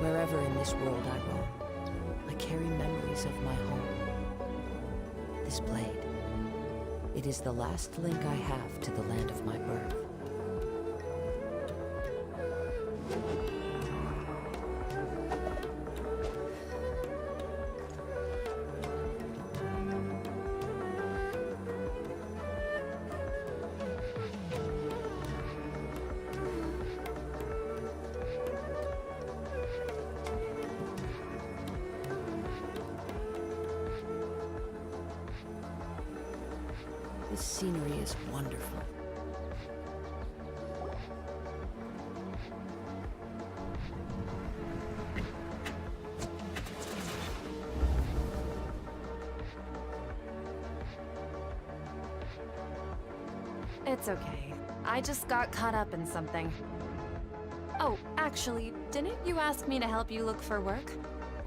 Wherever in this world I roam, I carry memories of my home. This blade, it is the last link I have to the land of my birth. This scenery is wonderful. It's okay. I just got caught up in something. Oh, actually, didn't you ask me to help you look for work?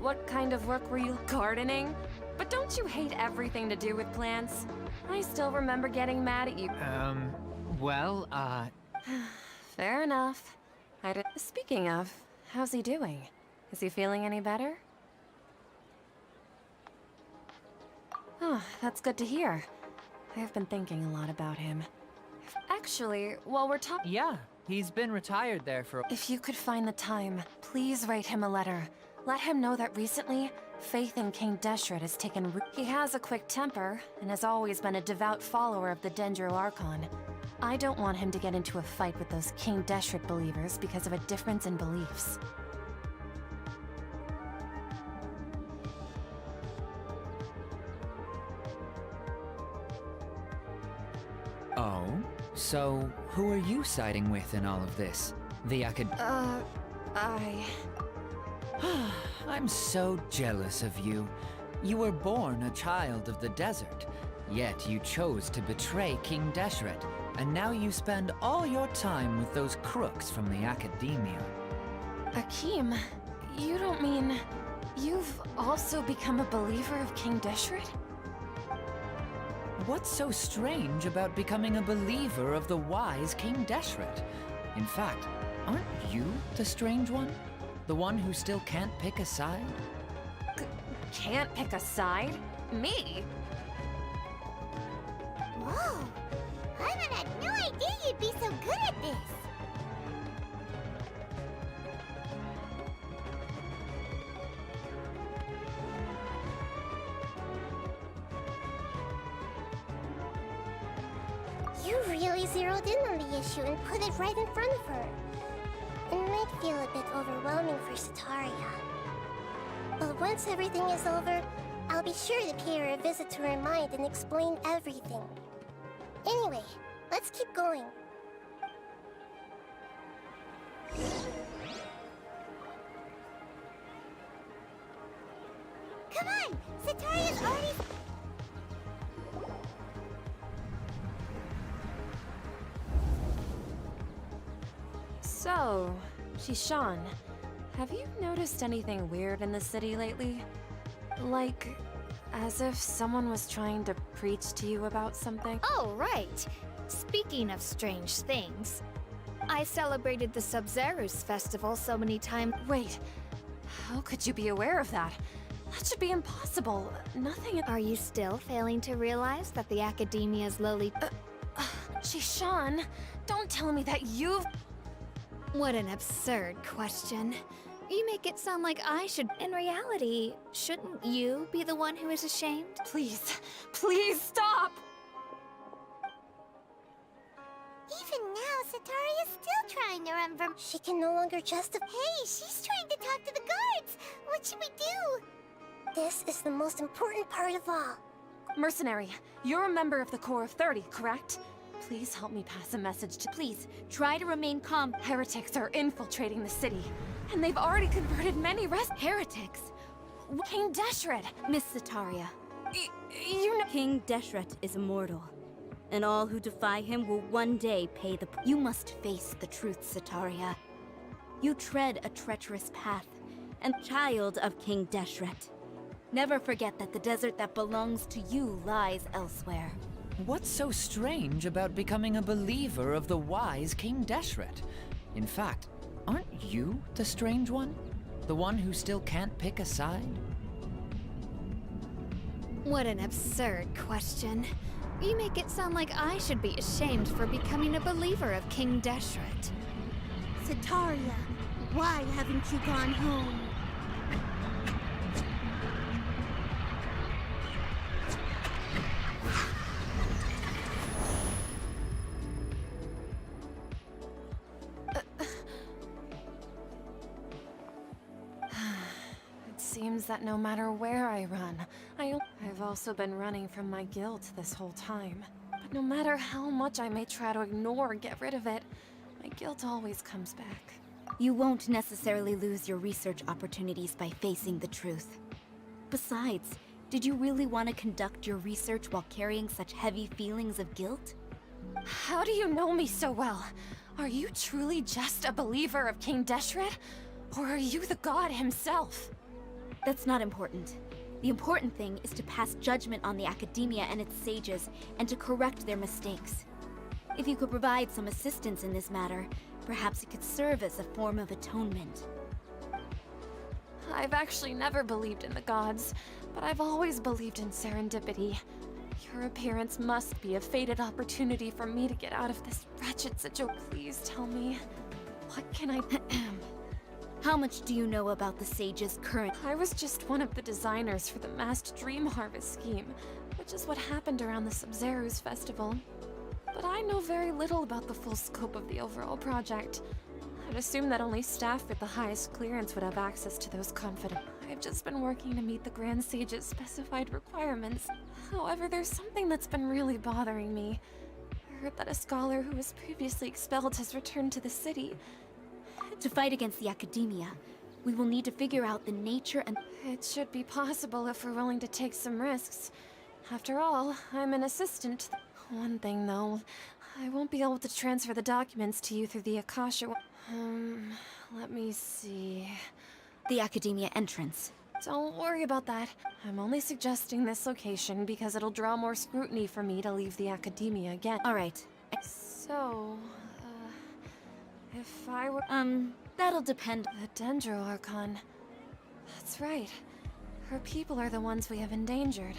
What kind of work were you gardening? But don't you hate everything to do with plants? I still remember getting mad at you. Fair enough. Speaking of, how's he doing? Is he feeling any better? Oh, that's good to hear. I've been thinking a lot about him. Actually, while we're talking... Yeah, he's been retired there for... If you could find the time, please write him a letter. Let him know that recently, faith in King Deshret has taken root. He has a quick temper, and has always been a devout follower of the Sumeru Archon. I don't want him to get into a fight with those King Deshret believers because of a difference in beliefs. Oh? So, who are you siding with in all of this? The I'm so jealous of you. You were born a child of the desert, yet you chose to betray King Deshret, and now you spend all your time with those crooks from the Academia. Akeem, you don't mean... You've also become a believer of King Deshret? What's so strange about becoming a believer of the wise King Deshret? In fact, aren't you the strange one? The one who still can't pick a side? Can't pick a side? Me? Whoa! Paimon had no idea you'd be so good at this! You really zeroed in on the issue and put it right in front of her. It might feel a bit overwhelming for Setaria. But once everything is over, I'll be sure to pay her a visit to her mind and explain everything. Anyway, let's keep going. Come on! Setaria's already... So, Shishan, have you noticed anything weird in the city lately? Like, as if someone was trying to preach to you about something? Oh, right. Speaking of strange things, I celebrated the Sub-Zerus festival so many times. Wait, how could you be aware of that? That should be impossible. Nothing... Are you still failing to realize that the Academia's lowly... Shishan, don't tell me that you've... What an absurd question. You make it sound like I should... In reality, shouldn't you be the one who is ashamed? Please, please stop! Even now, Setaria's still trying to remember. She can no longer justify... Hey, she's trying to talk to the guards! What should we do? This is the most important part of all. Mercenary, you're a member of the Corps of 30, correct? Please help me pass a message to... Please, try to remain calm. Heretics are infiltrating the city, and they've already converted many Heretics? King Deshret! Miss Setaria, You know... King Deshret is immortal, and all who defy him will one day pay the... You must face the truth, Setaria. You tread a treacherous path, and child of King Deshret. Never forget that the desert that belongs to you lies elsewhere. What's so strange about becoming a believer of the wise King Deshret? In fact, aren't you the strange one? The one who still can't pick a side? What an absurd question. You make it sound like I should be ashamed for becoming a believer of King Deshret. Sataria, why haven't you gone home? It seems that no matter where I run, I've also been running from my guilt this whole time. But no matter how much I may try to ignore or get rid of it, my guilt always comes back. You won't necessarily lose your research opportunities by facing the truth. Besides, did you really want to conduct your research while carrying such heavy feelings of guilt? How do you know me so well? Are you truly just a believer of King Deshret? Or are you the god himself? That's not important. The important thing is to pass judgment on the academia and its sages, and to correct their mistakes. If you could provide some assistance in this matter, perhaps it could serve as a form of atonement. I've actually never believed in the gods, but I've always believed in serendipity. Your appearance must be a fated opportunity for me to get out of this wretched situation. Please tell me, what can I... How much do you know about the sage's current... I was just one of the designers for the masked dream harvest scheme, which is what happened around the Sumeru's festival. But I know very little about the full scope of the overall project. I'd assume that only staff with the highest clearance would have access to those confident. I've just been working to meet the Grand Sage's specified requirements. However, there's something that's been really bothering me. I heard that a scholar who was previously expelled has returned to the city. To fight against the academia, we will need to figure out the nature and... It should be possible if we're willing to take some risks. After all, I'm an assistant. One thing though, I won't be able to transfer the documents to you through the Akasha... let me see... the academia entrance. Don't worry about that. I'm only suggesting this location because it'll draw more scrutiny for me to leave the academia again. Alright. So, if I were... that'll depend... The Dendro Archon. That's right. Her people are the ones we have endangered.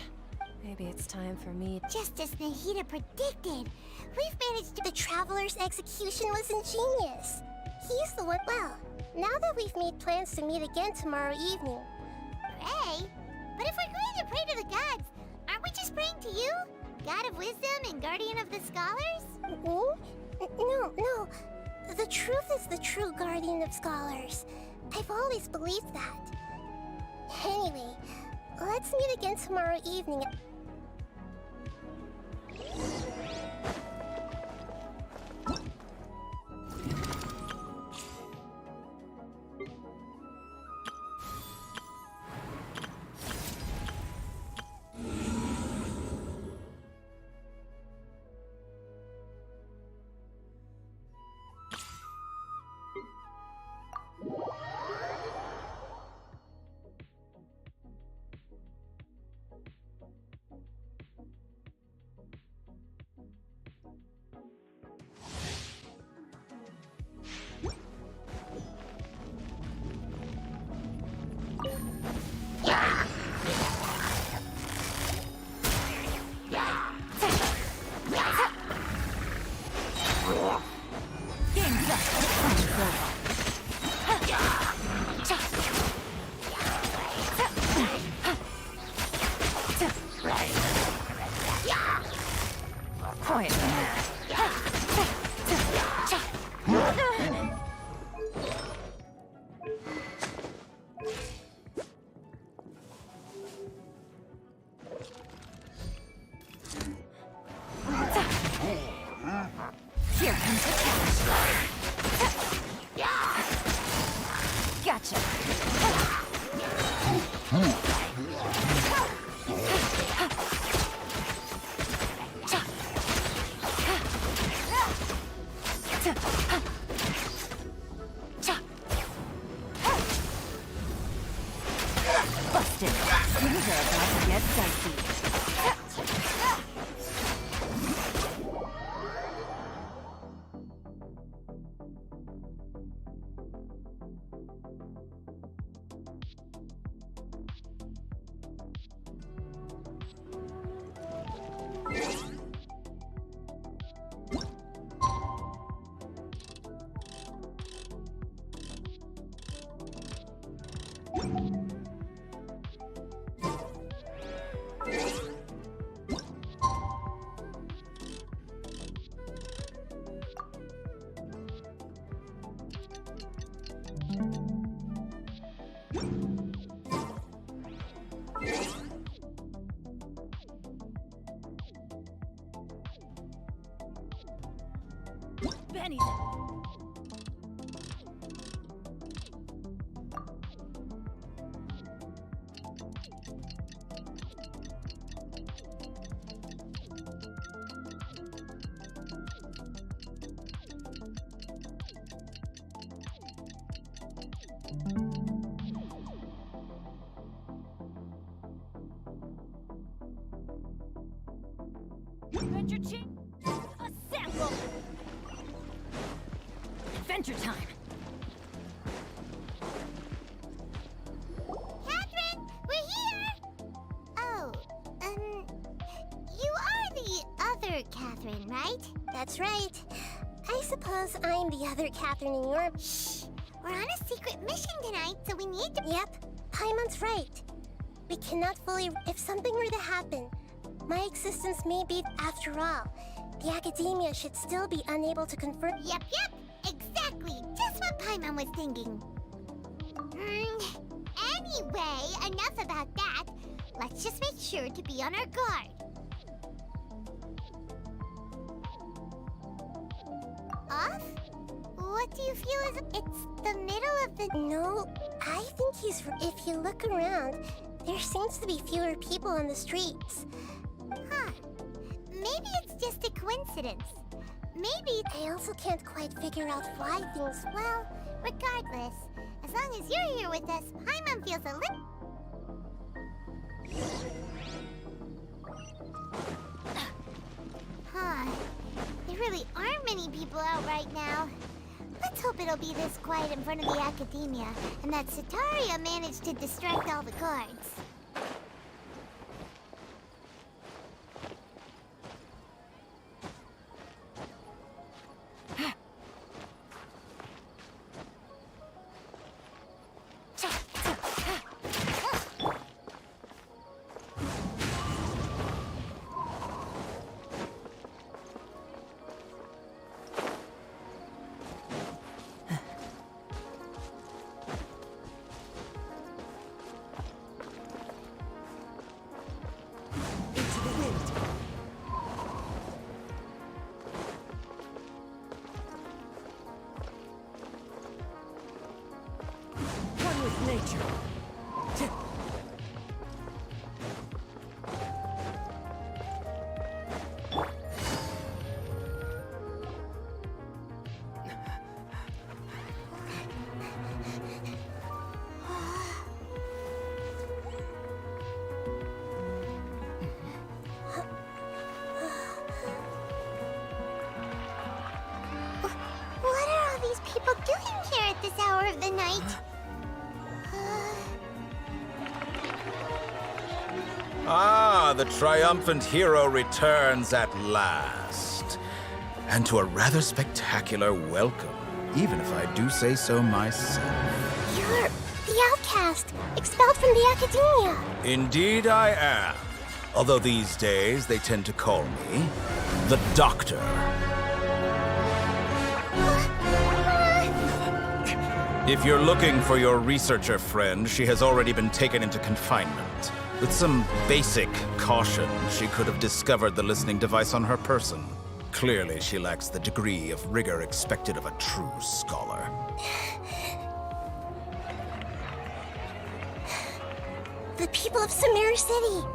Maybe it's time for me... Just as Nahida predicted, we've managed to... The Traveler's execution was ingenious. He's the one... Well, now that we've made plans to meet again tomorrow evening... Pray? But if we're going to pray to the gods, aren't we just praying to you? God of wisdom and guardian of the scholars? No. The truth is the true guardian of scholars. I've always believed that. Anyway, let's meet again tomorrow evening. Here comes the catch. Gotcha. Busted. Things are about to get dicey. Benny's. Adventure Chain. A sample. Adventure time. Catherine, we're here! Oh, you are the other Catherine, right? That's right. I suppose I'm the other Catherine in your... Shh! We're on a secret mission tonight, so we need to... Yep, Paimon's right. We cannot fully... If something were to happen, my existence may be... After all, the Academia should still be unable to confirm... Yep, exactly. Just what Paimon was thinking. Anyway, enough about that. Let's just make sure to be on our guard. Off? What do you feel is... It's the middle of the... No, I think he's... If you look around, there seems to be fewer people on the streets. Huh. Maybe it's just a coincidence. Maybe... I also can't quite figure out why things... Well, regardless, as long as you're here with us, Paimon feels a little... Huh. There really aren't many people out right now. Let's hope it'll be this quiet in front of the Academia, and that Sataria managed to distract all the guards. What are all these people doing here at this hour of the night? Ah, the triumphant hero returns at last. And to a rather spectacular welcome, even if I do say so myself. You're the outcast, expelled from the Academia. Indeed I am. Although these days they tend to call me the Doctor. If you're looking for your researcher friend, she has already been taken into confinement. With some basic caution, she could have discovered the listening device on her person. Clearly, she lacks the degree of rigor expected of a true scholar. The people of Sumeru City.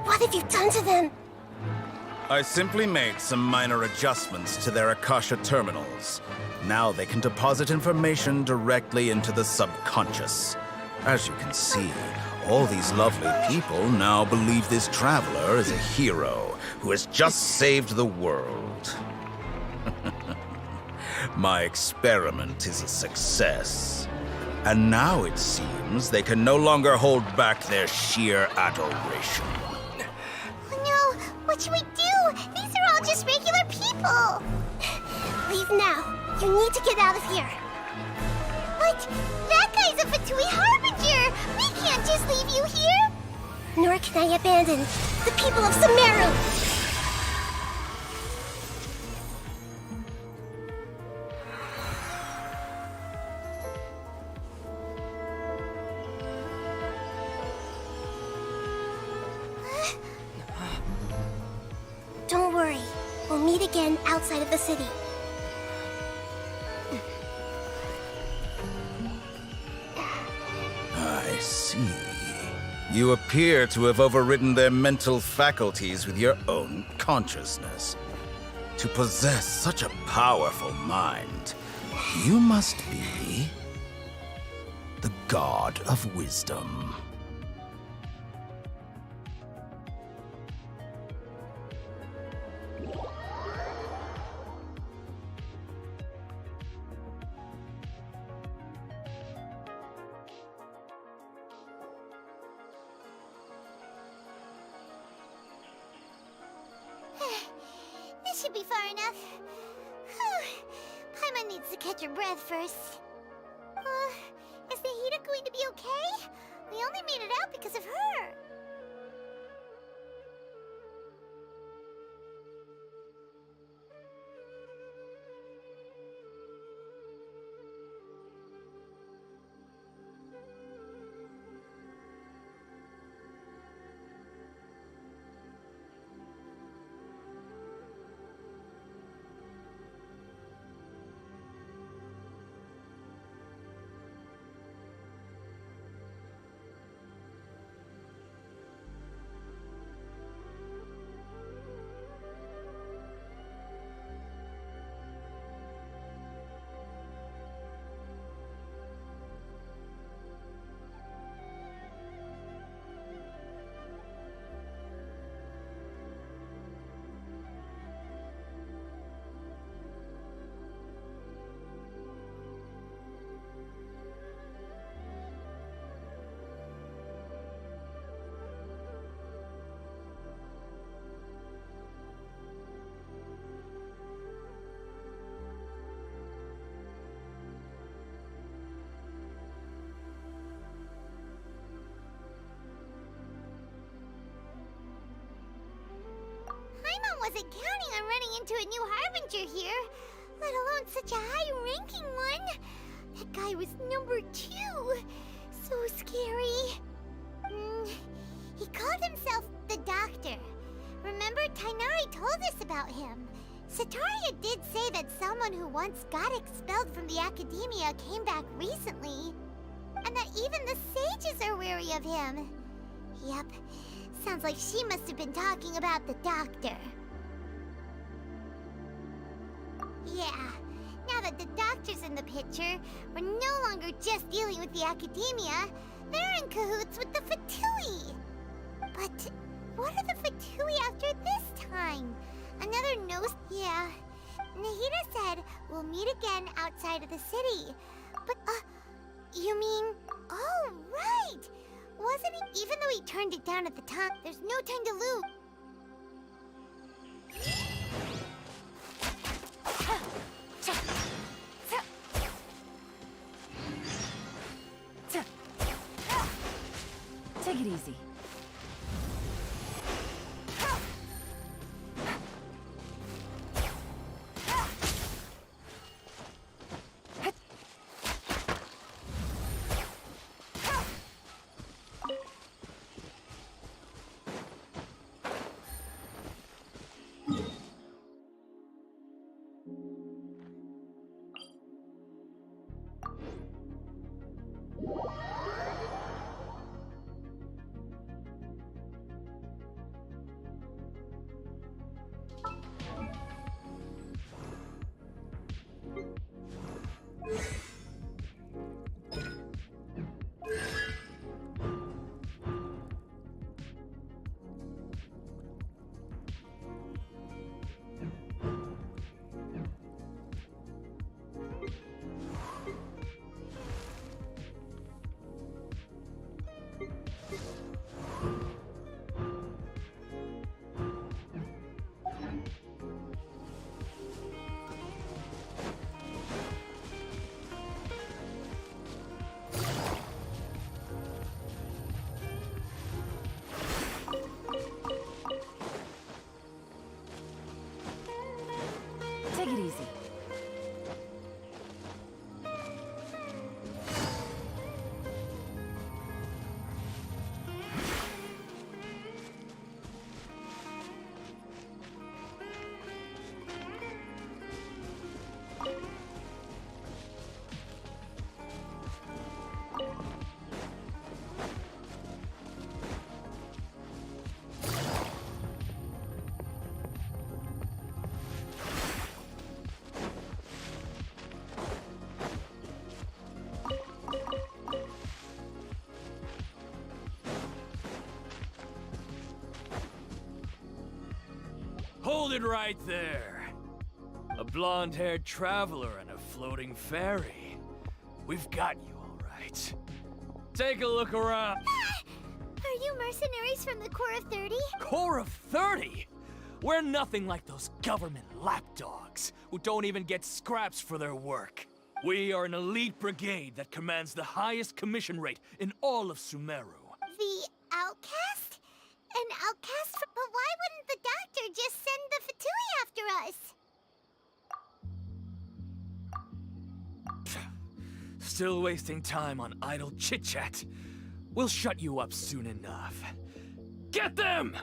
What have you done to them? I simply made some minor adjustments to their Akasha terminals. Now they can deposit information directly into the subconscious. As you can see, all these lovely people now believe this traveler is a hero who has just saved the world. My experiment is a success. And now it seems they can no longer hold back their sheer adoration. Oh no! What should we do? These are all just regular people! Leave now. You need to get out of here. But that guy's a Fatui Harbinger! We can't just leave you here! Nor can I abandon the people of Sumeru! Don't worry. We'll meet meet again outside of the city. I see. You appear to have overridden their mental faculties with your own consciousness. To possess such a powerful mind, you must be the God of Wisdom. This should be far enough. Paimon needs to catch her breath first. Is Nahida going to be okay? We only made it out because of her. Paimon wasn't counting on running into a new Harbinger here, let alone such a high-ranking one. That guy was number 2. So scary. He called himself the Doctor. Remember, Tainari told us about him. Sataria did say that someone who once got expelled from the Academia came back recently. And that even the sages are wary of him. Yep. Sounds like she must have been talking about the Doctor. Yeah, now that the Doctor's in the picture, we're no longer just dealing with the Academia. They're in cahoots with the Fatui. But what are the Fatui after this time? Another nose? Yeah. Nahida said we'll meet again outside of the city. But, you mean... Oh, right! Wasn't it? Even though he turned it down at the time, there's no time to lose. Take it easy. it right there. A blonde-haired traveler and a floating fairy. We've got you, all right. Take a look around. Are you mercenaries from the Corps of 30? Corps of 30? We're nothing like those government lapdogs who don't even get scraps for their work. We are an elite brigade that commands the highest commission rate in all of Sumeru. The outcast? An outcast? But why wouldn't the doctor just send the Fatui after us? Still wasting time on idle chit-chat. We'll shut you up soon enough. Get them!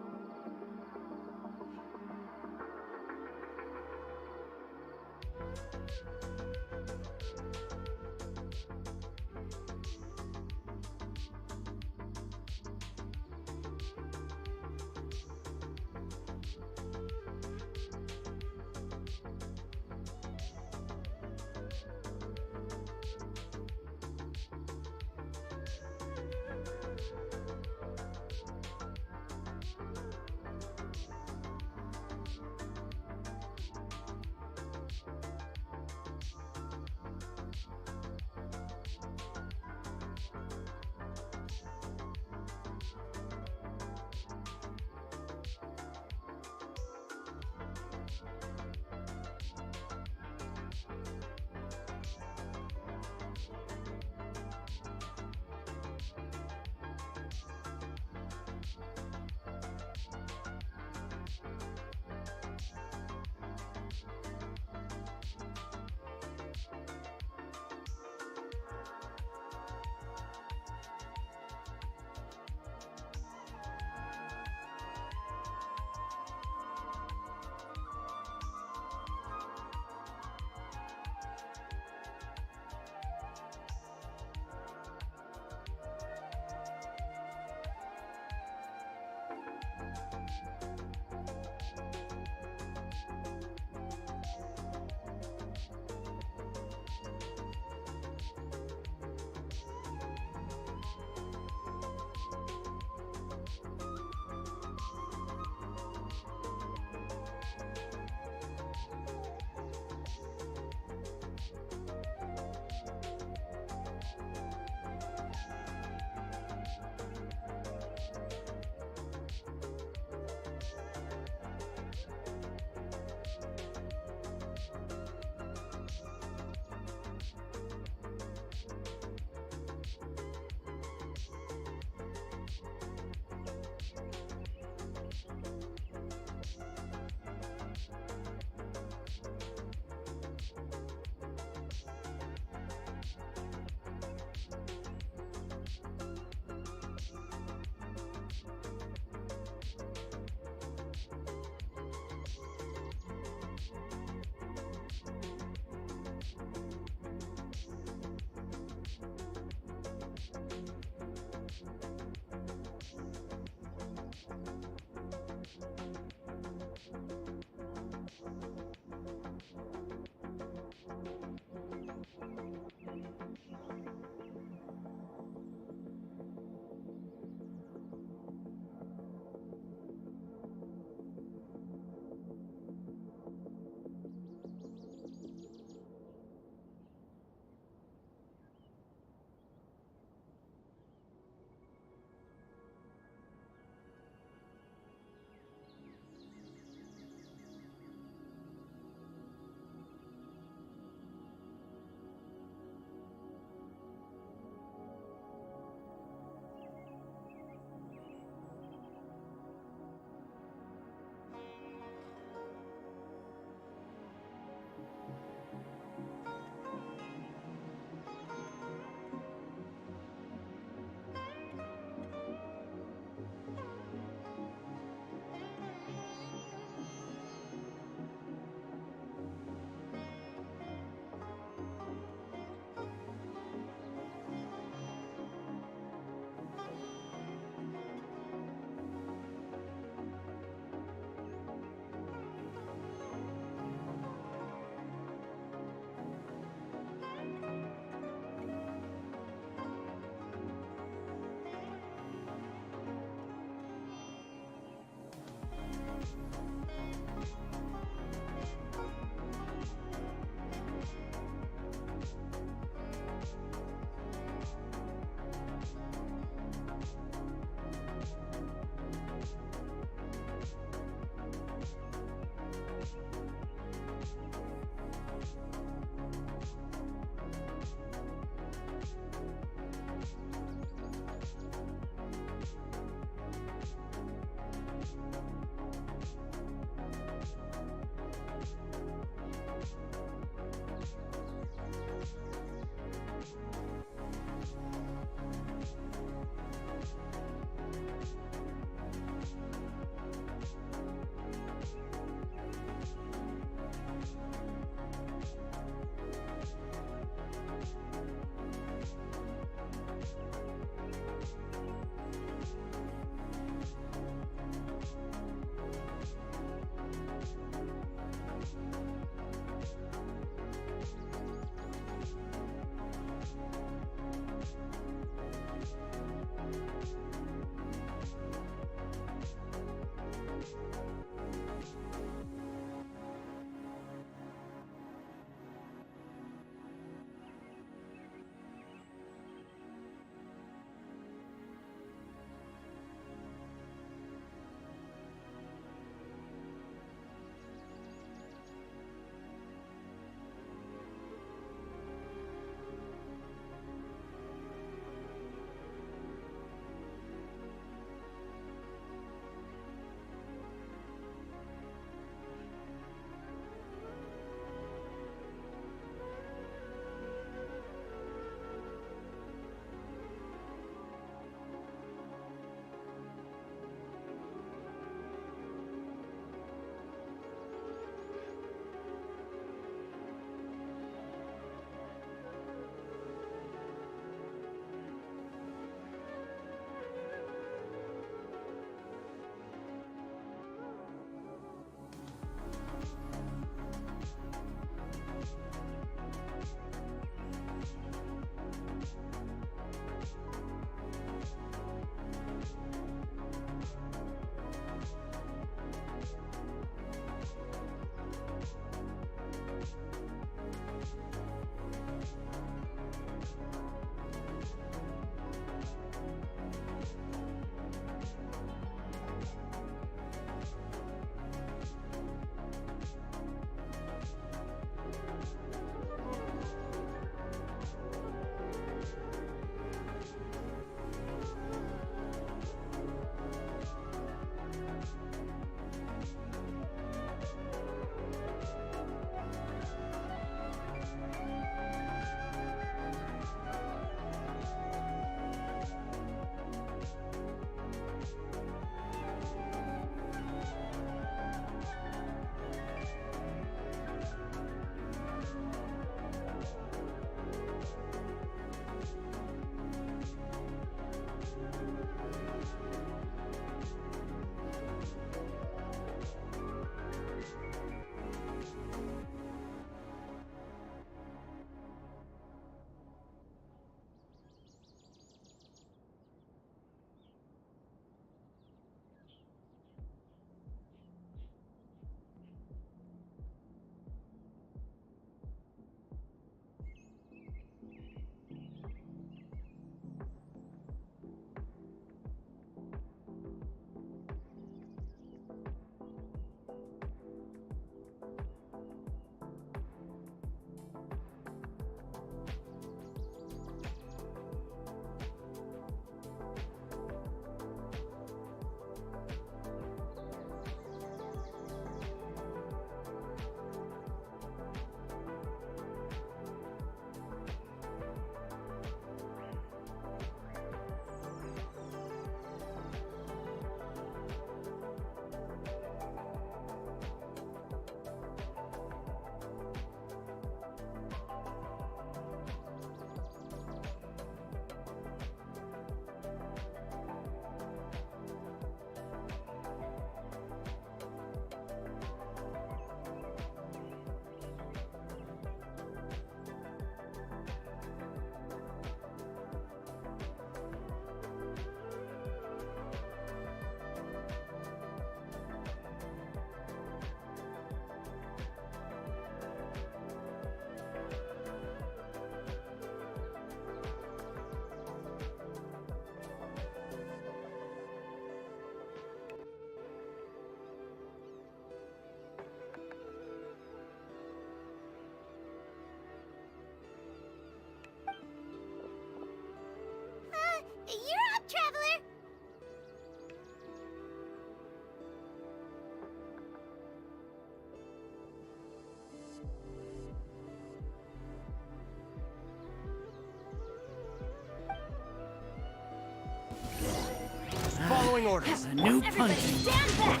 Following orders. A new Everybody punch. stand back!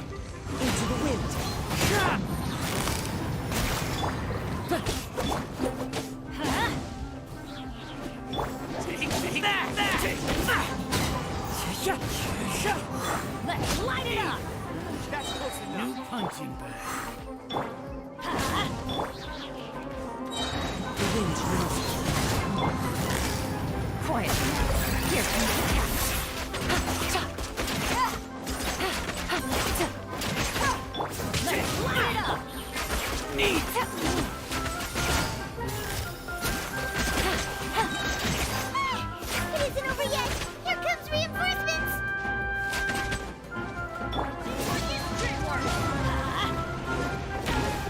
Into the wind. Let's light it up! That's close enough. New punching bag. The wind knows. Quiet. Here comes the cat. Let's light it up! It isn't over yet! Here comes reinforcements!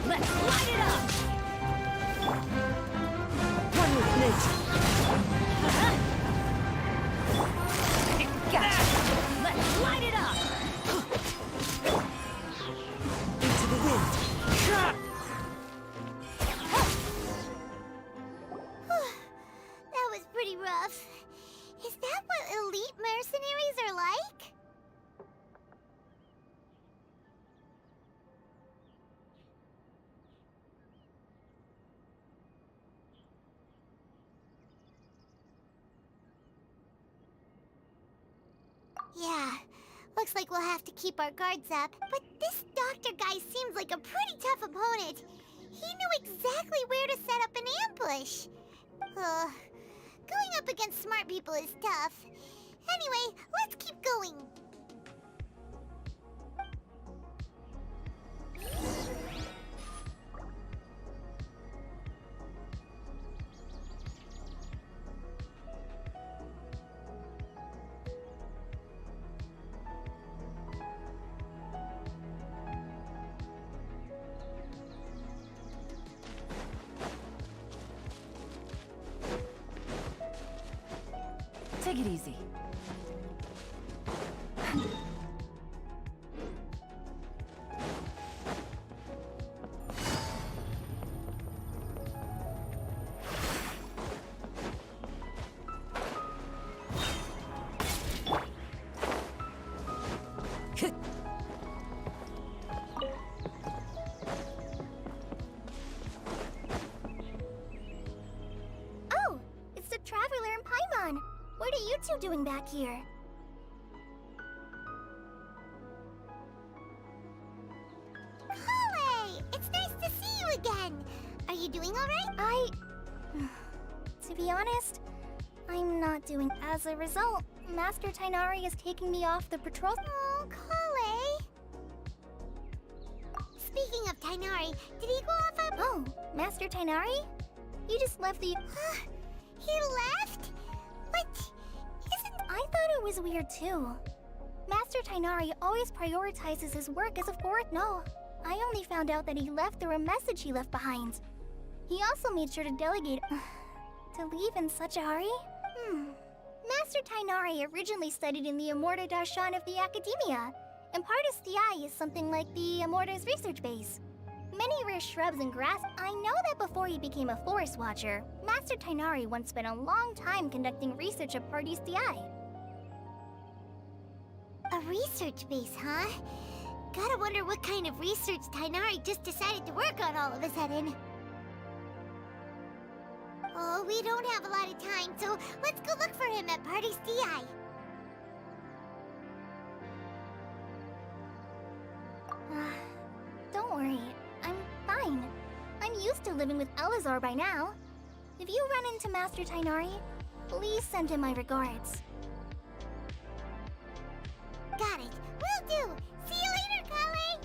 Let's light it up! One with nature. Gotcha! Let's light it up! Into the wind. That was pretty rough. Is that what elite mercenaries are like? Yeah, looks like we'll have to keep our guards up. But this doctor guy seems like a pretty tough opponent. He knew exactly where to set up an ambush. Going up against smart people is tough. Anyway, let's keep going. Take it easy. Oh, it's the Traveler and Paimon. What are you two doing back here? Kale! It's nice to see you again. Are you doing alright? To be honest, I'm not doing. As a result, Master Tainari is taking me off the patrol. Oh, Kale. Speaking of Tainari, did he go off a... Oh, Master Tainari? He just left the. He left? What? Isn't... I thought it was weird too. Master Tainari always prioritizes his work as a fourth. No, I only found out that he left through a message he left behind. He also made sure to delegate. To leave in such a hurry? Master Tainari originally studied in the Immorta Darshan of the Academia, and Pardis Di is something like the Immorta's research base. Many rare shrubs and grass. I know that before he became a forest watcher, Master Tainari once spent a long time conducting research at Pardis Di. A research base, huh? Gotta wonder what kind of research Tainari just decided to work on all of a sudden. Oh, we don't have a lot of time, so let's go look for him at Pardis Di. Don't worry, I'm fine. I'm used to living with Elazar by now. If you run into Master Tainari, please send him my regards. Got it. Will do. See you later, Kale.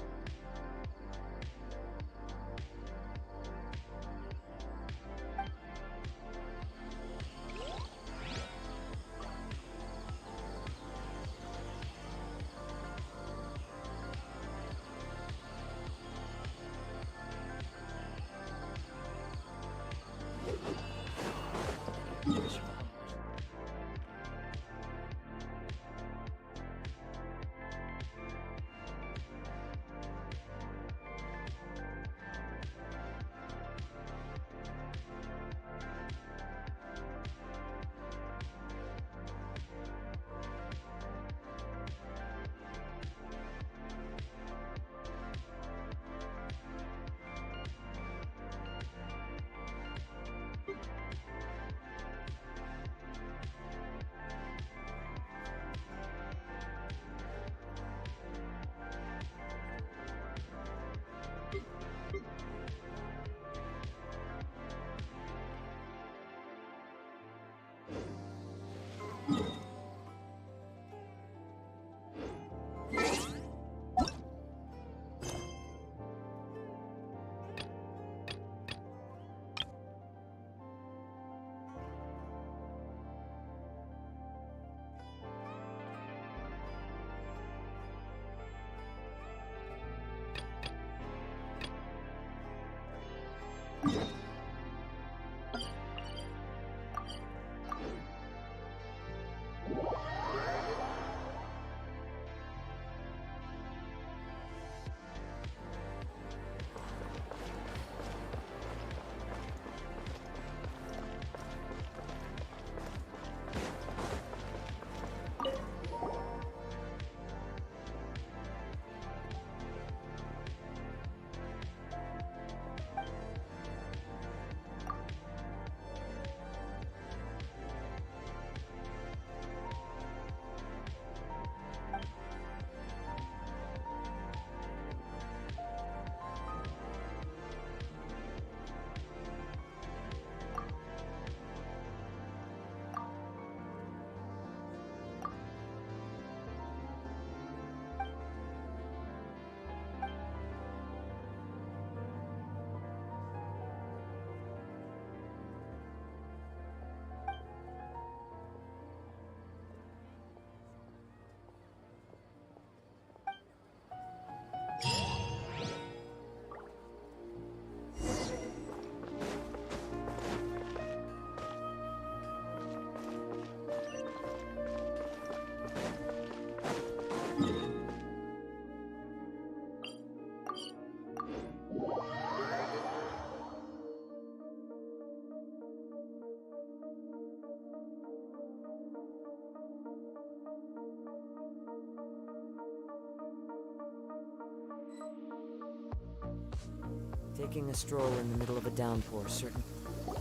Taking a stroll in the middle of a downpour, certain. Wait!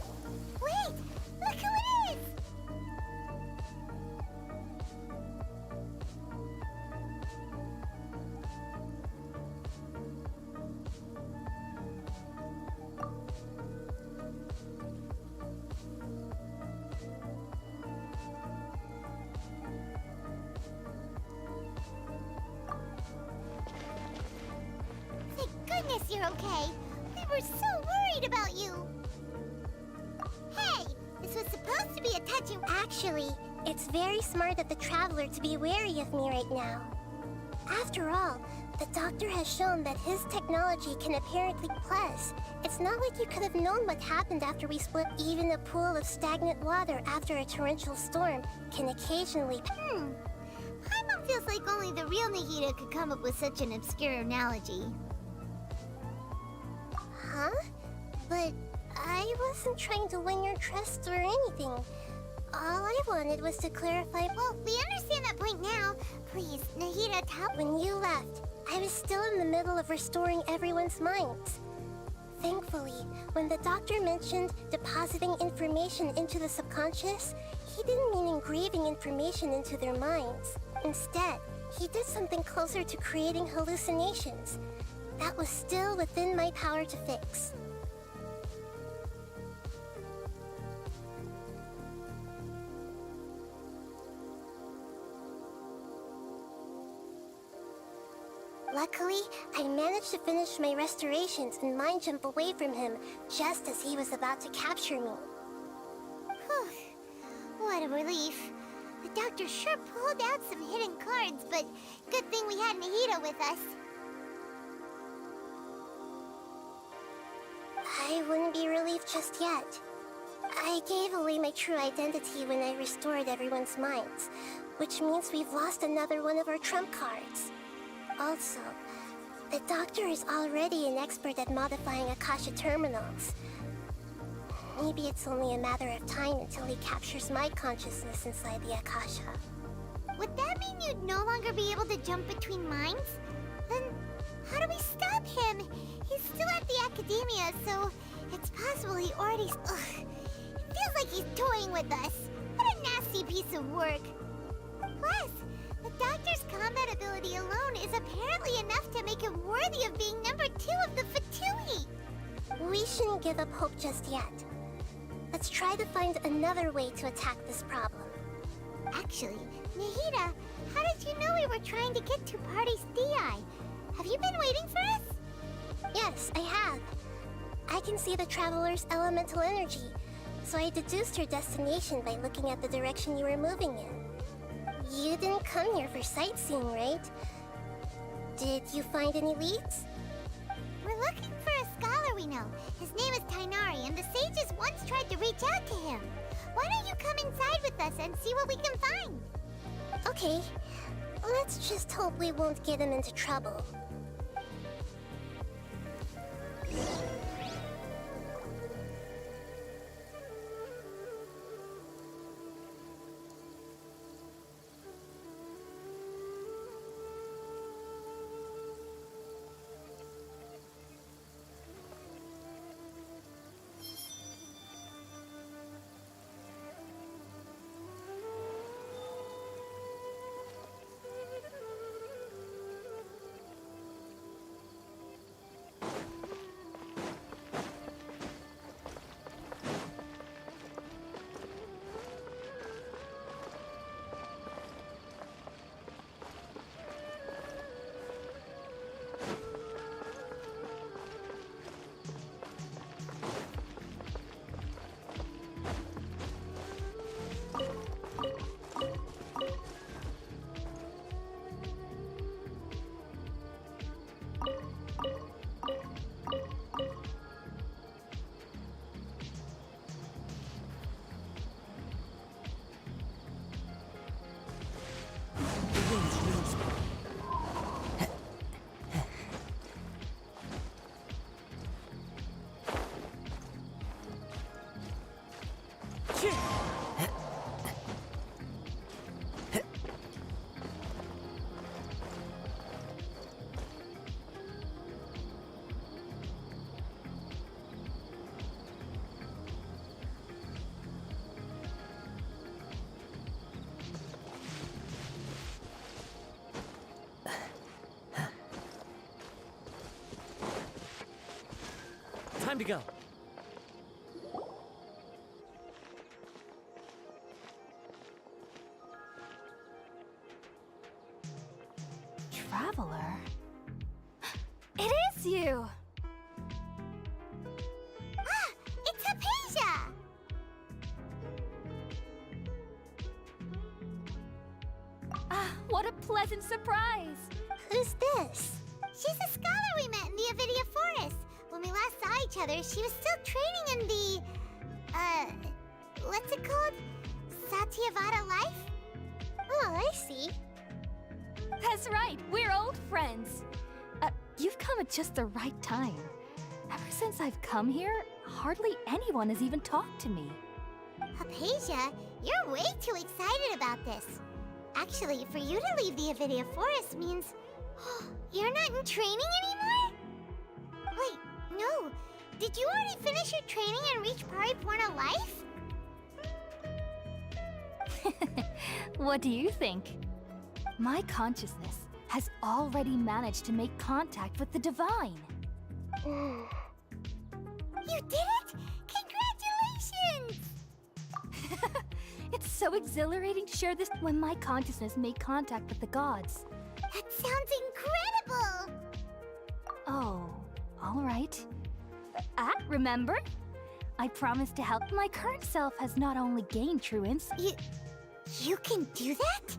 Look who it is! Thank goodness you're okay. We were so worried about you. Hey, this was supposed to be a touching. Actually, it's very smart of the Traveler to be wary of me right now. After all, the Doctor has shown that his technology can apparently. Plus, it's not like you could have known what happened after we split. Even a pool of stagnant water after a torrential storm can occasionally. Paimon feels like only the real Nahida could come up with such an obscure analogy. Huh? But I wasn't trying to win your trust or anything. All I wanted was to clarify. Well, we understand that point now. Please, Nahida, tell. When you left, I was still in the middle of restoring everyone's minds. Thankfully, when the Doctor mentioned depositing information into the subconscious, he didn't mean engraving information into their minds. Instead, he did something closer to creating hallucinations. That was still within my power to fix. Luckily, I managed to finish my restorations and mind jump away from him just as he was about to capture me. Whew. What a relief. The Doctor sure pulled out some hidden cards, but good thing we had Nahida with us. I wouldn't be relieved just yet. I gave away my true identity when I restored everyone's minds, which means we've lost another one of our trump cards. Also, the Doctor is already an expert at modifying Akasha terminals. Maybe it's only a matter of time until he captures my consciousness inside the Akasha. Would that mean you'd no longer be able to jump between minds? Then how do we stop him? He's still at the academia, so it's possible he already. Ugh. It feels like he's toying with us. What a nasty piece of work. Plus, the Doctor's combat ability alone is apparently enough to make him worthy of being number 2 of the Fatui. We shouldn't give up hope just yet. Let's try to find another way to attack this problem. Actually, Nahida, how did you know we were trying to get to Party's DI? Have you been waiting for us? Yes, I have. I can see the Traveler's elemental energy, so I deduced her destination by looking at the direction you were moving in. You didn't come here for sightseeing, right? Did you find any leads? We're looking for a scholar we know. His name is Tainari, and the sages once tried to reach out to him. Why don't you come inside with us and see what we can find? Okay, let's just hope we won't get him into trouble. Time to go. Traveler? It is you! Ah, it's Hypatia! Ah, what a pleasant surprise! Who's this? She's a scholar we met in the Avidia Forest. When we last saw each other, she was still training in the... what's it called? Satyavada life? Oh, I see. That's right, we're old friends. You've come at just the right time. Ever since I've come here, hardly anyone has even talked to me. Hypatia, you're way too excited about this. Actually, for you to leave the Avidia Forest means... you're not in training anymore? Wait, no. Did you already finish your training and reach Paripurna life? What do you think? My consciousness has already managed to make contact with the divine. You did it! Congratulations! It's so exhilarating to share this when my consciousness made contact with the gods. That sounds incredible! Oh, all right. Remember? I promised to help. My current self has not only gained true insight. You can do that?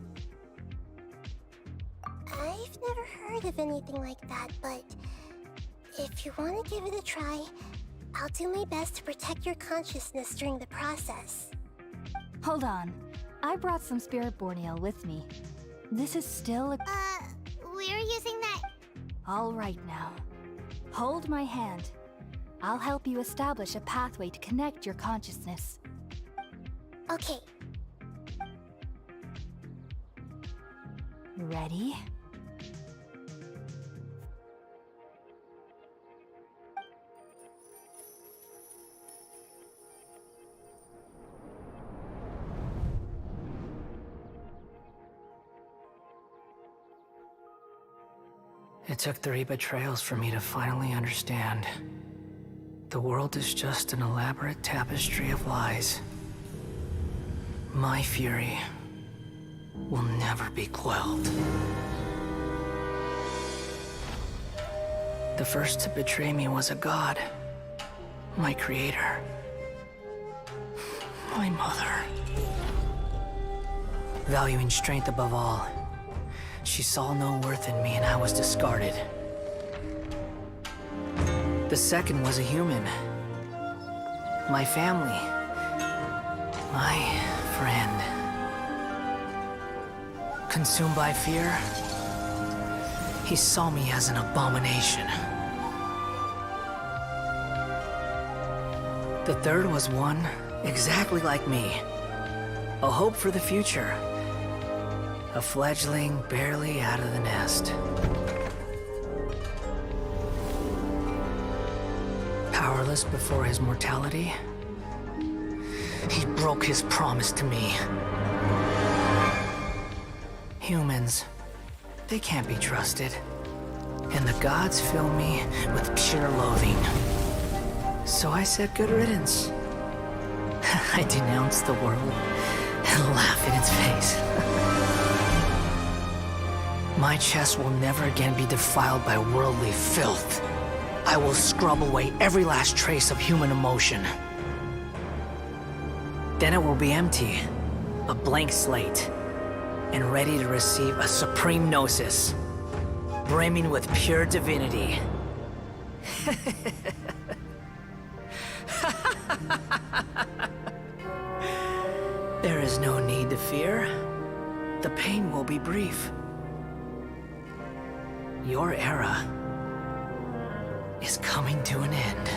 I've never heard of anything like that, but if you want to give it a try, I'll do my best to protect your consciousness during the process. Hold on. I brought some spirit-born ale with me. This is still a... We're using that... All right now. Hold my hand. I'll help you establish a pathway to connect your consciousness. Okay. Ready? It took 3 betrayals for me to finally understand. The world is just an elaborate tapestry of lies. My fury will never be quelled. The first to betray me was a god. My creator. My mother. Valuing strength above all, she saw no worth in me and I was discarded. The second was a human. My family. My friend. Consumed by fear, he saw me as an abomination. The third was one exactly like me. A hope for the future. A fledgling barely out of the nest. Powerless before his mortality, he broke his promise to me. Humans, they can't be trusted. And the gods fill me with pure loathing. So I said good riddance. I denounced the world and laugh in its face. My chest will never again be defiled by worldly filth. I will scrub away every last trace of human emotion. Then it will be empty, a blank slate, and ready to receive a supreme gnosis, brimming with pure divinity. There is no need to fear. The pain will be brief. Your era is coming to an end.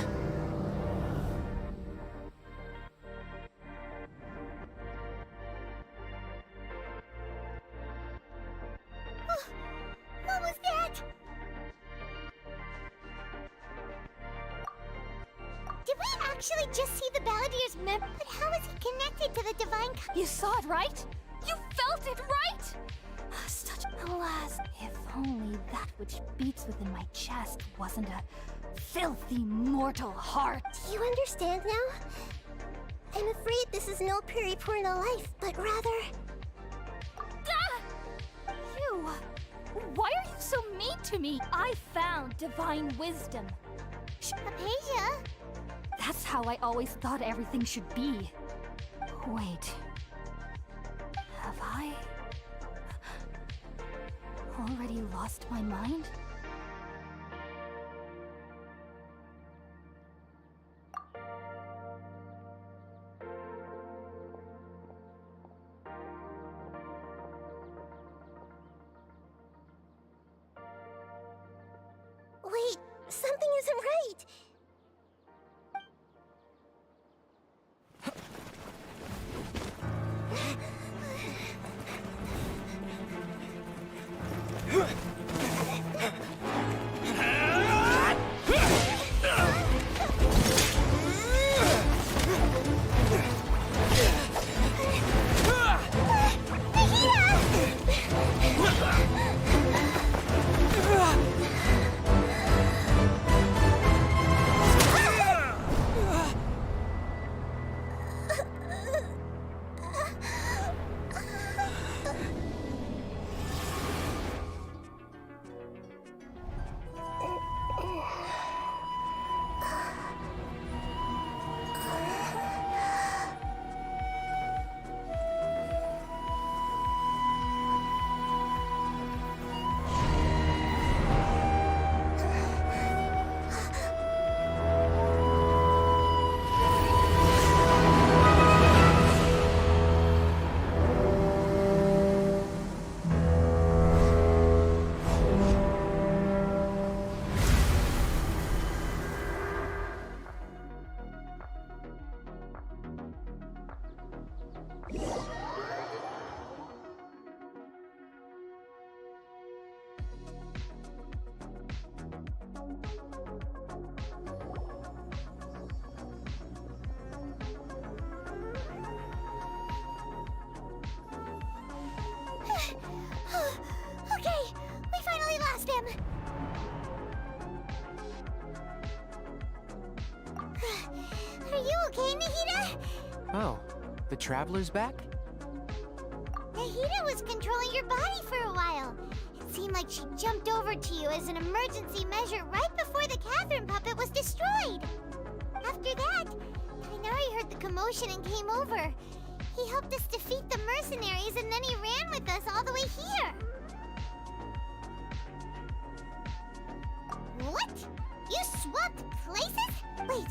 What was that? Did we actually just see the Balladeer's mem? But how is he connected to the divine? You saw it, right? You felt it, right? Such alas, if only that which beats within my chest wasn't a filthy mortal heart. Do you understand now? I'm afraid this is no Puripurna life, but rather... Ah! You! Why are you so mean to me? I found divine wisdom. Apasia? That's how I always thought everything should be. Wait. Have I already lost my mind? Wait, something isn't right. Okay, we finally lost him. Are you okay, Nahida? Oh, the Traveler's back? Nahida was controlling your body for a while. It seemed like she jumped over to you as an emergency measure right before the Catherine puppet was destroyed. After that, Tainari heard the commotion and came over. He helped us defeat the mercenaries and then he ran with us all the way here. What? You swapped places? Wait,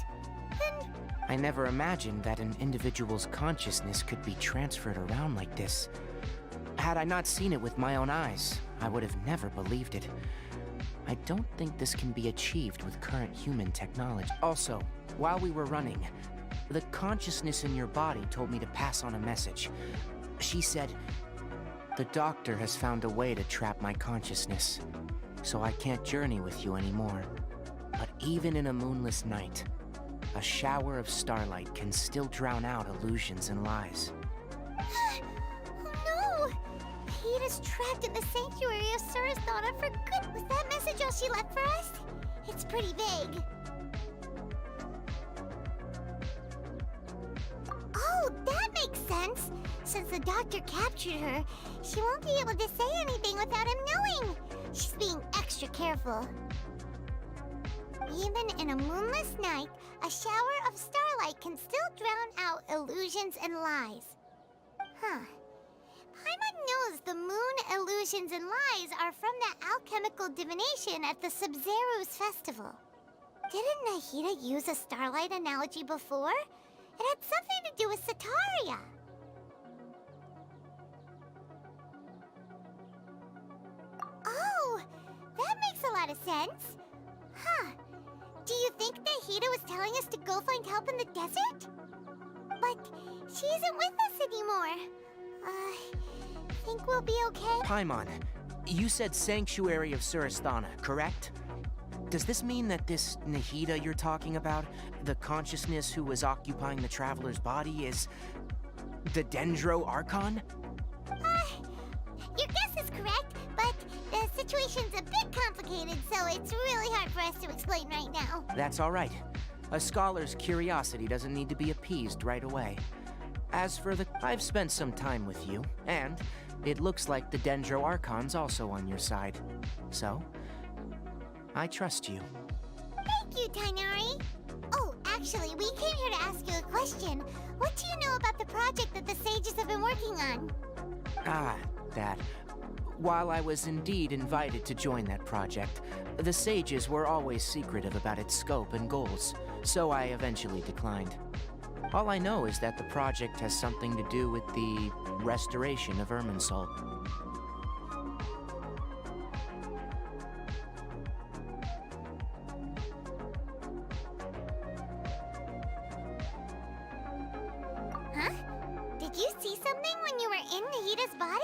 then... I never imagined that an individual's consciousness could be transferred around like this. Had I not seen it with my own eyes, I would have never believed it. I don't think this can be achieved with current human technology. Also, while we were running, the consciousness in your body told me to pass on a message. She said, "The doctor has found a way to trap my consciousness, so I can't journey with you anymore. But even in a moonless night, a shower of starlight can still drown out illusions and lies." Oh no! Peter's trapped in the sanctuary of Sumeru for good. Was that message all she left for us? It's pretty vague. Oh, that makes sense! Since the doctor captured her, she won't be able to say anything without him knowing. She's being extra careful. Even in a moonless night, a shower of starlight can still drown out illusions and lies. Huh. Paimon knows the moon illusions and lies are from the alchemical divination at the Sub-Zero's festival. Didn't Nahida use a starlight analogy before? It had something to do with Sataria. Oh, that makes a lot of sense. Huh. Do you think Nahida was telling us to go find help in the desert? But she isn't with us anymore. Think we'll be okay? Paimon, you said Sanctuary of Sumeru, correct? Does this mean that this Nahida you're talking about, the consciousness who was occupying the traveler's body, is the Dendro Archon? Your guess is correct, but the situation's a bit complicated, so it's really hard for us to explain right now. That's all right. A scholar's curiosity doesn't need to be appeased right away. As for the... I've spent some time with you, and it looks like the Dendro Archon's also on your side. So, I trust you. Thank you, Tainari. Oh, actually, we came here to ask you a question. What do you know about the project that the sages have been working on? Ah, that. While I was indeed invited to join that project, the sages were always secretive about its scope and goals, so I eventually declined. All I know is that the project has something to do with the restoration of Irminsul. Huh? Did you see something when you were in Nahida's body?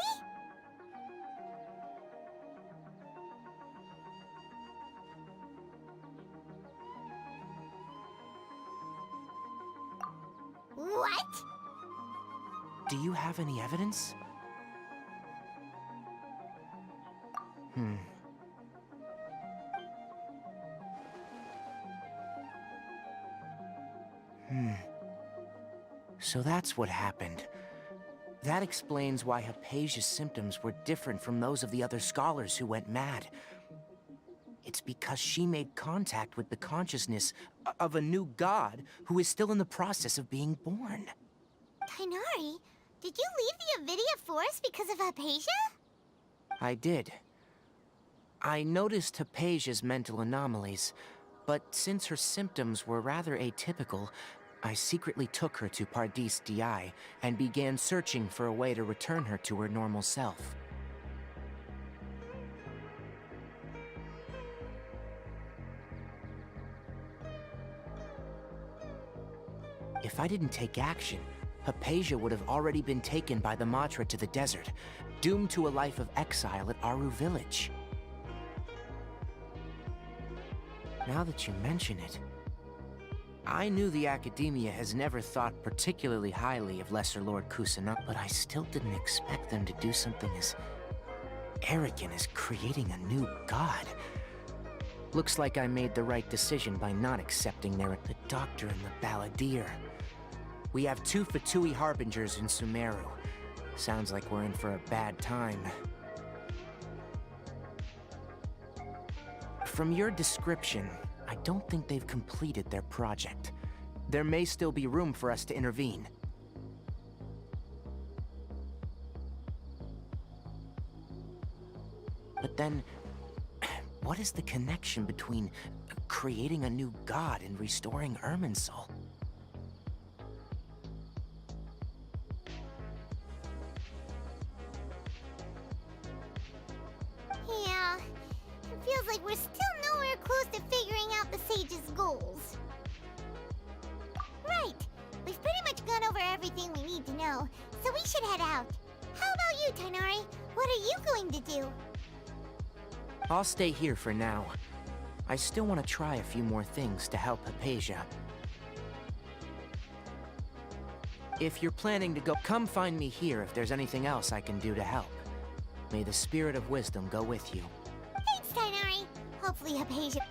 What? Do you have any evidence? So that's what happened. That explains why Hypatia's symptoms were different from those of the other scholars who went mad. It's because she made contact with the consciousness of a new god who is still in the process of being born. Tainari, did you leave the Avidia Forest because of Hypatia? I did. I noticed Hypatia's mental anomalies, but since her symptoms were rather atypical, I secretly took her to Pardis Di and began searching for a way to return her to her normal self. If I didn't take action, Hypatia would have already been taken by the Matra to the desert, doomed to a life of exile at Aru Village. Now that you mention it, I knew the Academia has never thought particularly highly of Lesser Lord Kusanagi, but I still didn't expect them to do something as arrogant as creating a new god. Looks like I made the right decision by not accepting the Doctor and the Balladeer. We have 2 Fatui Harbingers in Sumeru. Sounds like we're in for a bad time. From your description, I don't think they've completed their project. There may still be room for us to intervene. But then, What is the connection between creating a new god and restoring Irminsul? Yeah, it feels like we're still nowhere close to figuring out the sage's goals. Right, we've pretty much gone over everything we need to know, so we should head out. How about you, Tighnari? What are you going to do? I'll stay here for now. I still want to try a few more things to help Hypatia. If you're planning to go, come find me here if there's anything else I can do to help. May the spirit of wisdom go with you. Thanks, Tighnari. Hopefully Hypatia...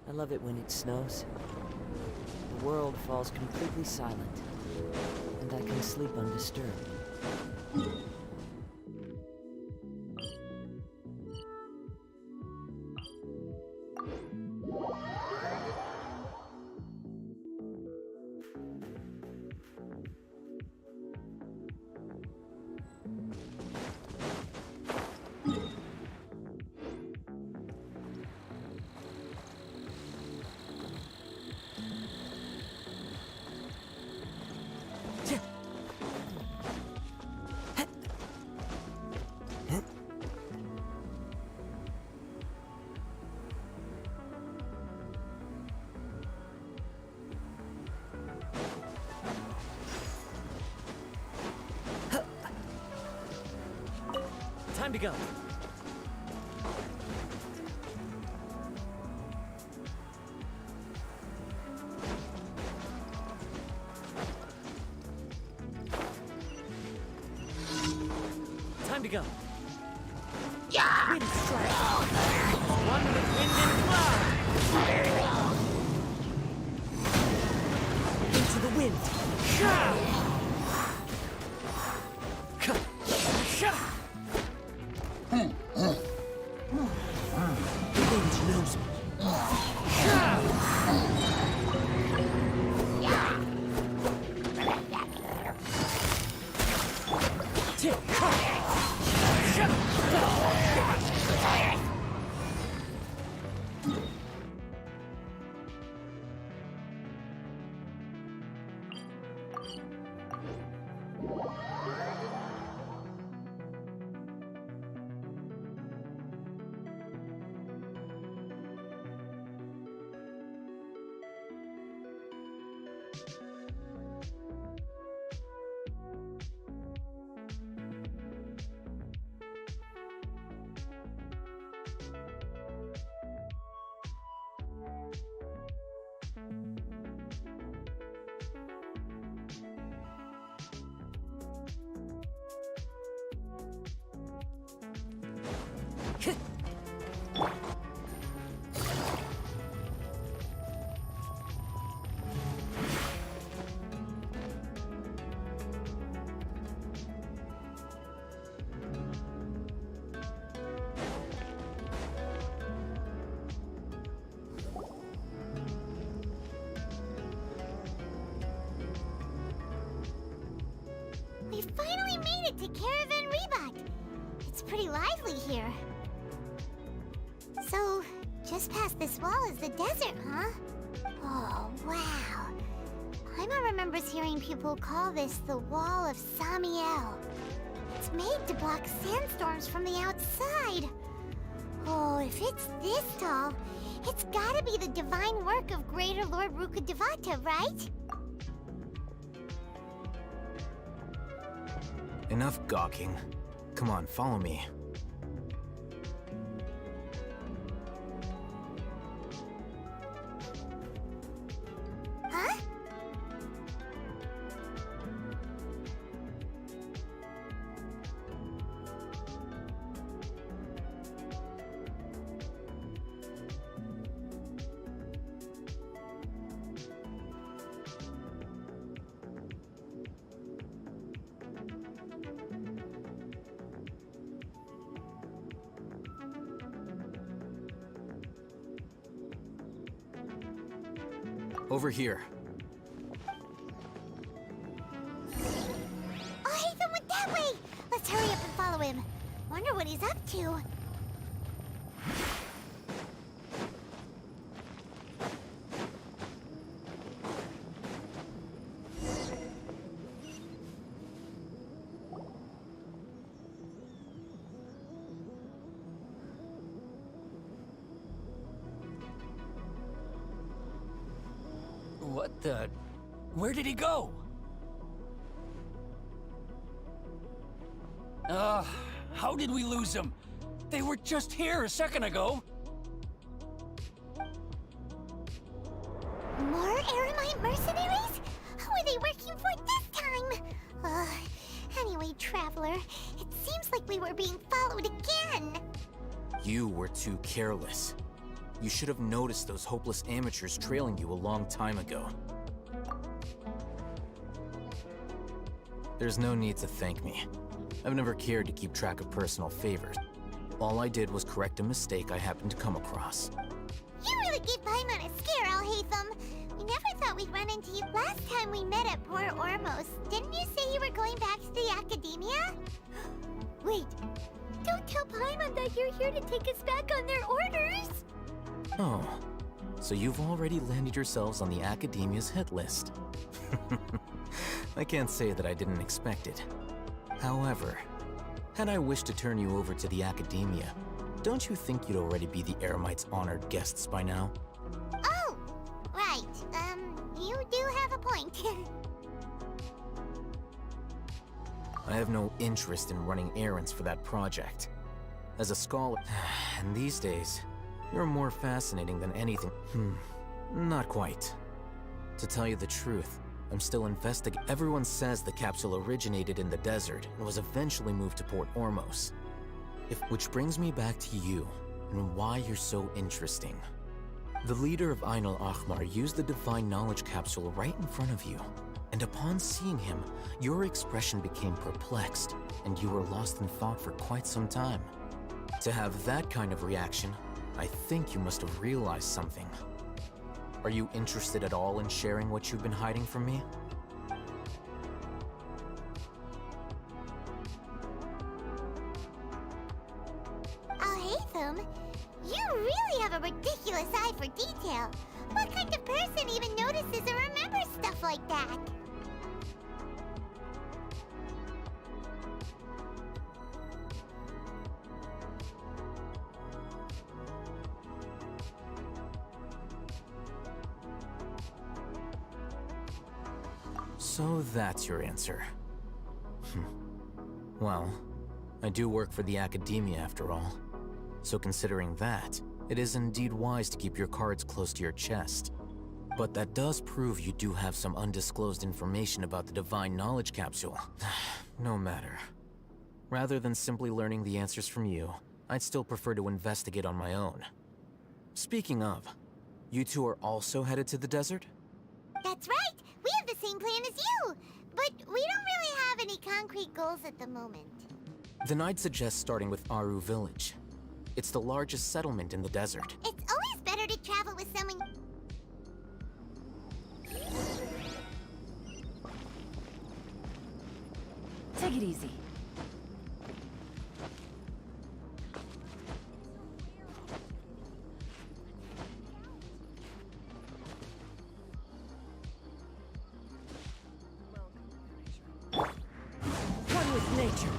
I love it when it snows. The world falls completely silent, and I can sleep undisturbed. Time to go. Time to go. Yeah! Wind strike. One with wind and cloud. Into the wind. We finally made it to Caravan Rebat. It's pretty lively here. So, just Just past this wall is the desert, huh? Oh, wow. Paimon remembers hearing people call this the Wall of Samiel. It's made to block sandstorms from the outside. Oh, if it's this tall, it's gotta be the divine work of Greater Lord Rukkhadevata, right? Enough gawking. Come on, follow me. Huh? Over here. Oh, Haytham went that way! Let's hurry up and follow him. Wonder what he's up to. What the... Where did he go? How did we lose him? They were just here a second ago. More Eremite mercenaries? Who are they working for this time? Anyway, Traveler, it seems like we were being followed again. You were too careless. You should have noticed those hopeless amateurs trailing you a long time ago. There's no need to thank me. I've never cared to keep track of personal favors. All I did was correct a mistake I happened to come across. You really gave Paimon a scare, Alhaitham. We never thought we'd run into you last time we met at Port Ormos. Didn't you say you were going back to the Academia? Wait, don't tell Paimon that you're here to take us back on their orders! Oh, so you've already landed yourselves on the Academia's hit list. I can't say that I didn't expect it. However, had I wished to turn you over to the Academia, don't you think you'd already be the Eremites' honored guests by now? Oh, right. You do have a point. I have no interest in running errands for that project. As a scholar, and these days, you're more fascinating than anything. Not quite. To tell you the truth, I'm still investigating. Everyone says the capsule originated in the desert and was eventually moved to Port Ormos. Which brings me back to you and why you're so interesting. The leader of Ainul Ahmar used the divine knowledge capsule right in front of you, and upon seeing him, your expression became perplexed, and you were lost in thought for quite some time. To have that kind of reaction, I think you must have realized something. Are you interested at all in sharing what you've been hiding from me? Alhaitham, you really have a ridiculous eye for detail. What kind of person even notices or remembers stuff like that? So that's your answer. Well, I do work for the Academia after all. So considering that, it is indeed wise to keep your cards close to your chest. But that does prove you do have some undisclosed information about the Divine Knowledge Capsule. No matter. Rather than simply learning the answers from you, I'd still prefer to investigate on my own. Speaking of, you two are also headed to the desert? That's right! We have the same plan as you! But we don't really have any concrete goals at the moment. Then I'd suggest starting with Aru Village. It's the largest settlement in the desert. It's always better to travel with someone... Take it easy. nature.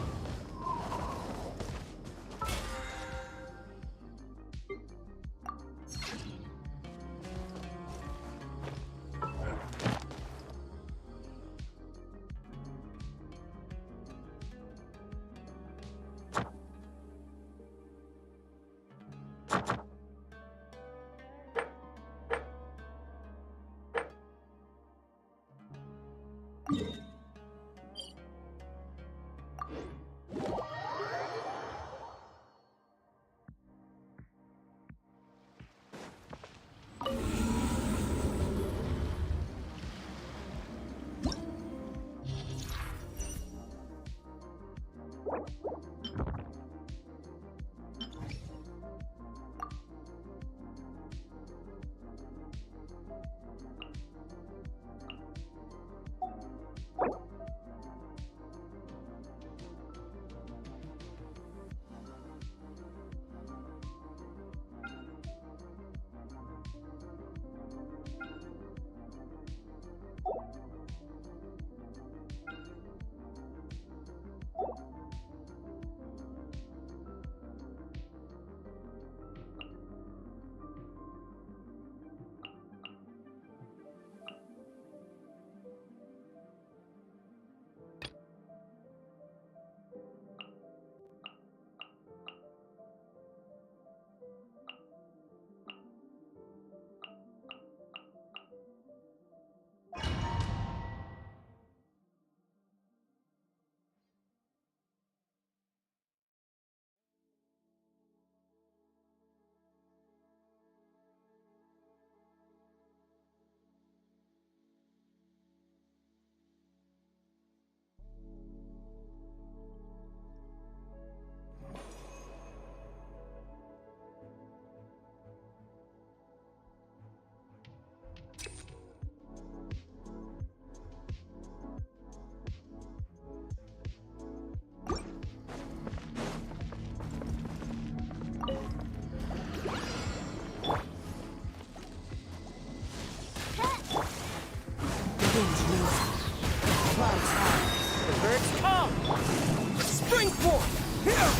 Spring forth! Here!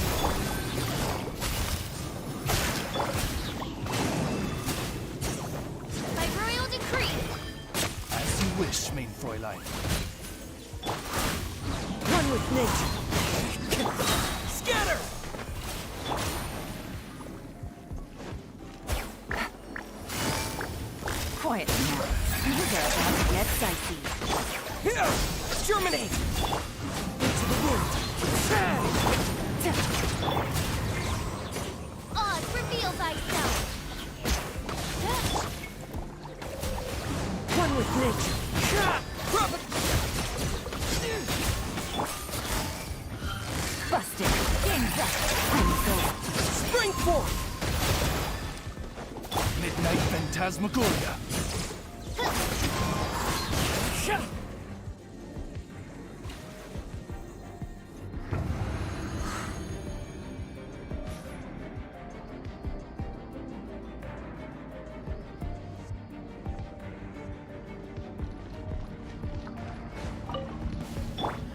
By royal decree! As you wish, main Fräulein. One with nature. Scatter! Quiet now. These are about to get dicey. Here! Germinate! Into the wind! Oz, reveal thyself! One with nature. Busted. Game's up. I'm going. Spring forth! Midnight Phantasmagoria.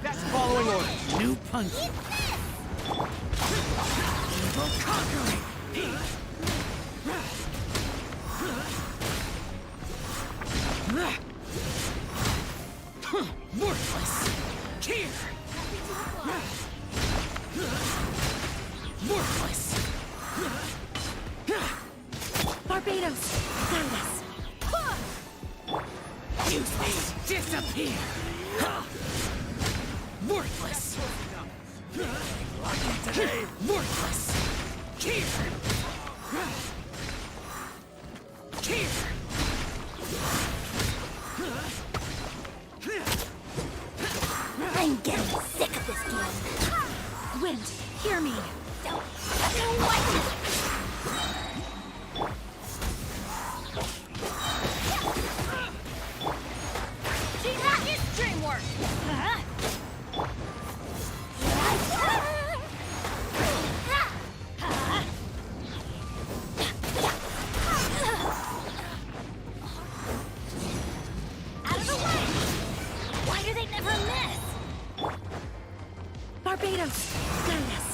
That's following orders. New punch. Evil conquering! Worthless! Here! Worthless! Barbados! Silas! Use me! Disappear! Worthless! Lucky today. Worthless! Here! Here! I'm getting sick of this game. Wind, hear me! Don't like it! G-Hack is DreamWorks! Out of the way! Why do they never miss? Barbados! can't stand this.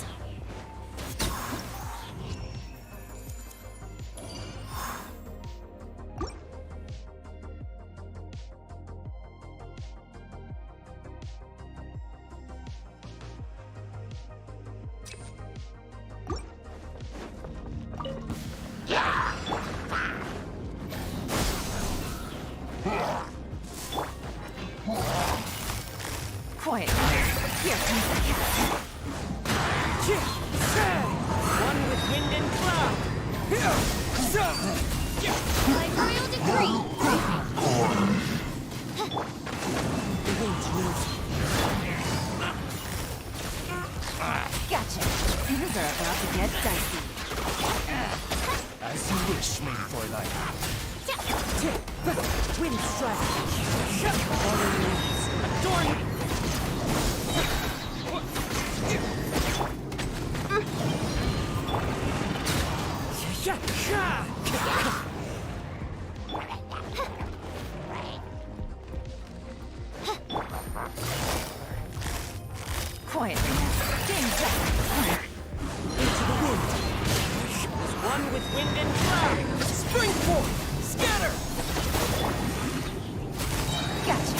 Quiet. Here comes the cat. One with wind and cloud. By royal decree! The wind's rosy. Gotcha. Things are about to get dicey. As you wish, main Fräulein. Wind strike. Falling leaves. Adorn me. Quietly now. Game back. Into the wind. One with wind and cloud. Spring forth. Scatter. Gotcha.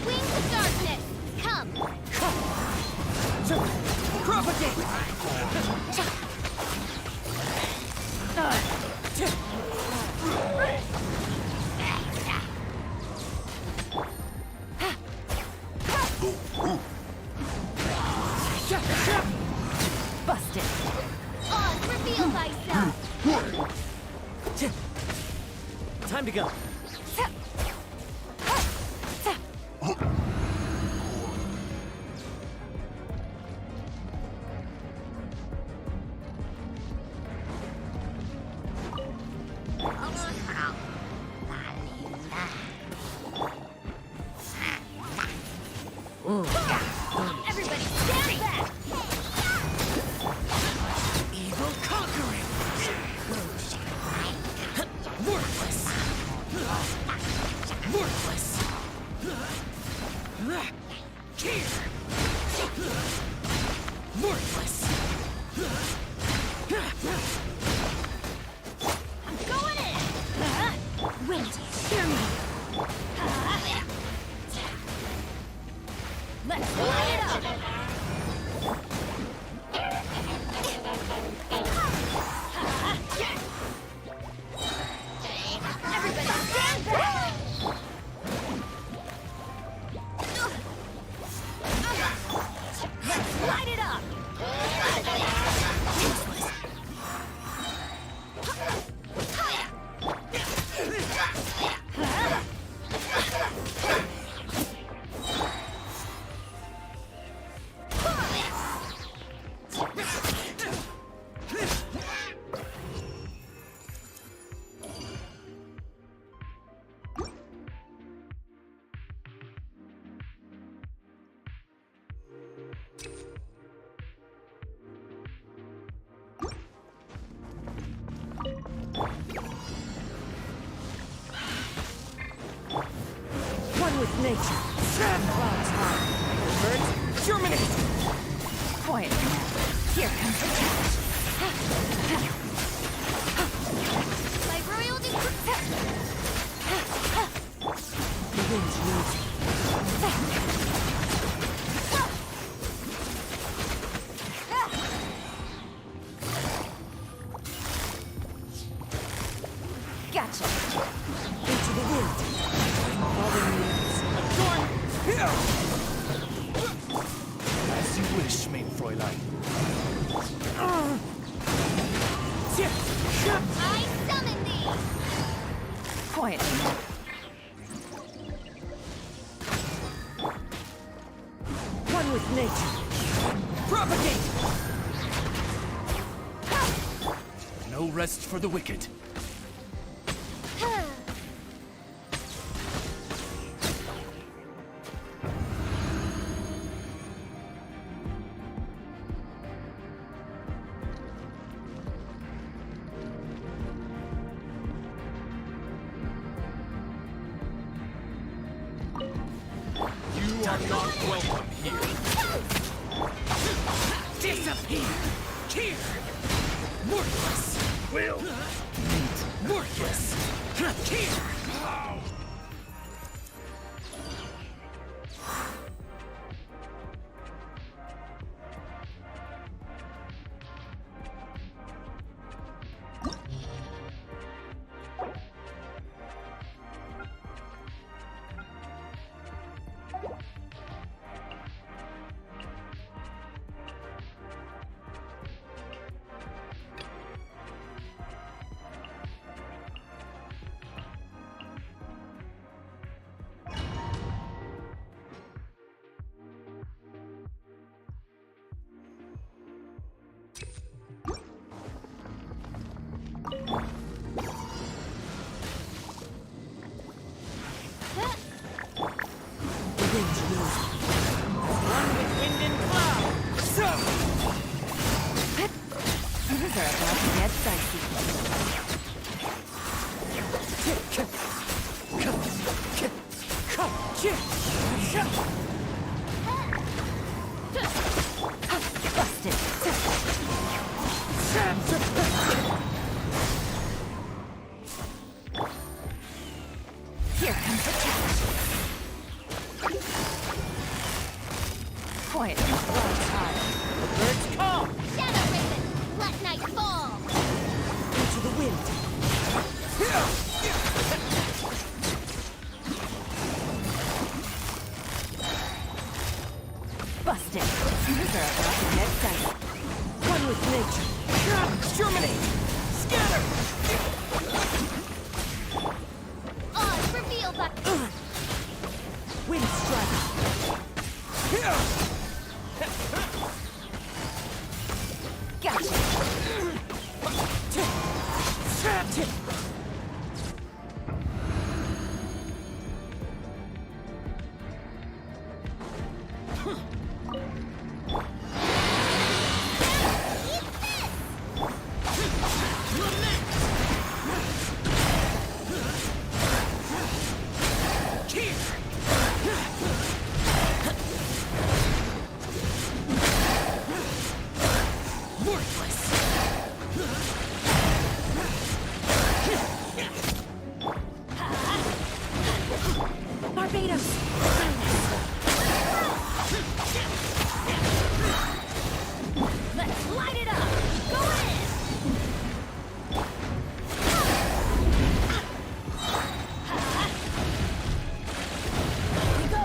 Wings of darkness! Come! Propagate. Busted. Oz, reveal thyself! Time to go. Everybody stand back! Evil conquering. Worthless. Worthless. Here. Worthless. I'm going in! Wait, hear me. Let's light it up! Everybody stand back! Let's light it up! One with nature. Clouds high. Birds, germinate. Quietly now. Here comes the cat. By royal decree! The wind's rosy. Gotcha. Into the wind. Falling leaves. Adorn. As you wish, main Fräulein. I summon thee! Quietly now. One with nature. Propagate. No rest for the wicked. You are not welcome here. Disappear! Here! Worthless! Will! Worthless! Here! Things are about to get dicey. Busted. Here comes the challenge. Quiet. The birds come! Shadow Raven, let night fall! Into the wind! Busted. Things are about to get dicey. One with nature! Exterminate! Scatter! Oz, reveal that... Wind strike! Gotcha. Barbados. Let's light it up. Go in. Here we go.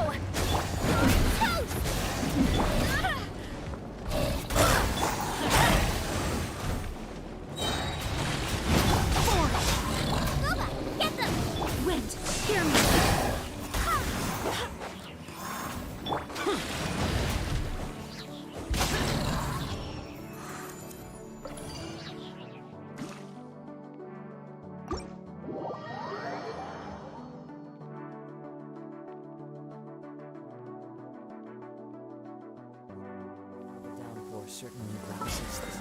Loba, get them! Wind, hear me. The downpour certainly rouses this.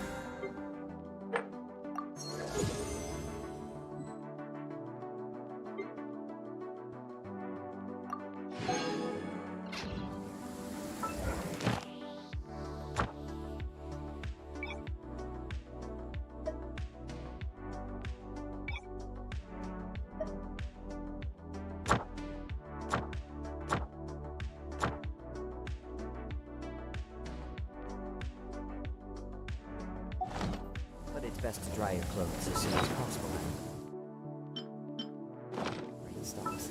But it's best to dry your clothes as soon as possible. Rain stops.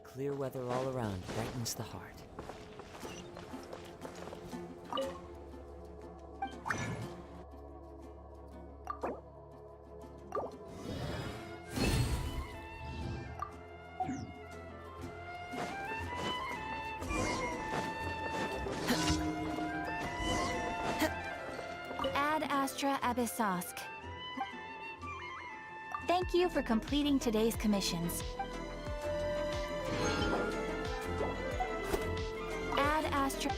Clear weather all around brightens the heart. Astra Abyssosk. Thank you for completing today's commissions. Add Astra...